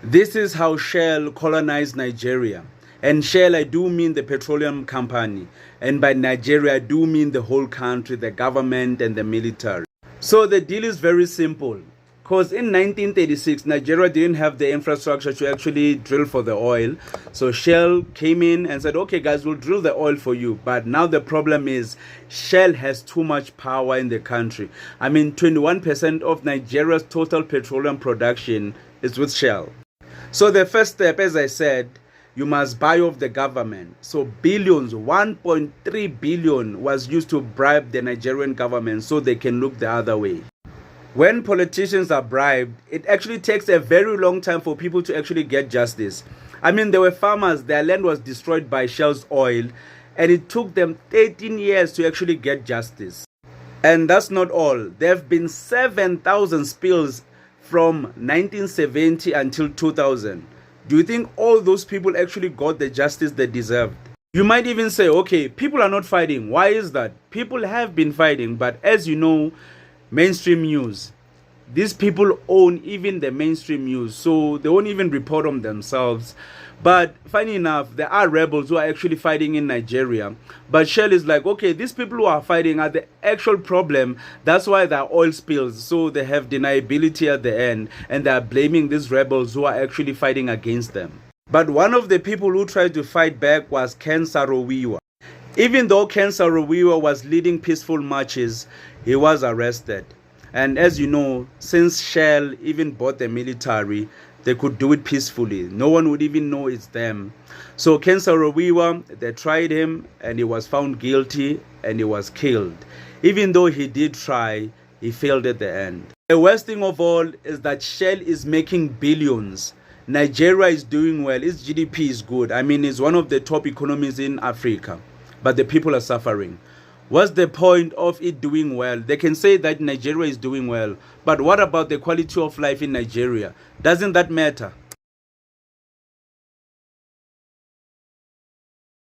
This is how Shell colonized Nigeria. And Shell, I do mean the petroleum company. And by Nigeria, I do mean the whole country, the government and the military. So the deal is very simple. Because in 1936, Nigeria didn't have the infrastructure to actually drill for the oil. So Shell came in and said, okay, guys, we'll drill the oil for you. But now the problem is Shell has too much power in the country. I mean, 21% of Nigeria's total petroleum production is with Shell. So the first step, as I said, you must buy off the government. So billions, 1.3 billion was used to bribe the Nigerian government so they can look the other way. When politicians are bribed, it actually takes a very long time for people to actually get justice. I mean, there were farmers, their land was destroyed by Shell's oil, and it took them 13 years to actually get justice. And that's not all. There have been 7,000 spills from 1970 until 2000. Do you think all those people actually got the justice they deserved? You might even say, okay, people are not fighting. Why is that? People have been fighting, but as you know, mainstream news, these people own even the mainstream news, so they won't even report on themselves. But funny enough, there are rebels who are actually fighting in Nigeria. But Shell is like, okay, these people who are fighting are the actual problem. That's why there are oil spills. So they have deniability at the end. And they are blaming these rebels who are actually fighting against them. But one of the people who tried to fight back was Ken Saro-Wiwa. Even though Ken Saro-Wiwa was leading peaceful marches, he was arrested. And as you know, since Shell even bought the military, they could do it peacefully. No one would even know it's them. So Ken Saro-Wiwa, they tried him and he was found guilty and he was killed. Even though he did try, he failed at the end. The worst thing of all is that Shell is making billions. Nigeria is doing well. Its GDP is good. I mean, it's one of the top economies in Africa. But the people are suffering. What's the point of it doing well? They can say that Nigeria is doing well, but what about the quality of life in Nigeria? Doesn't that matter?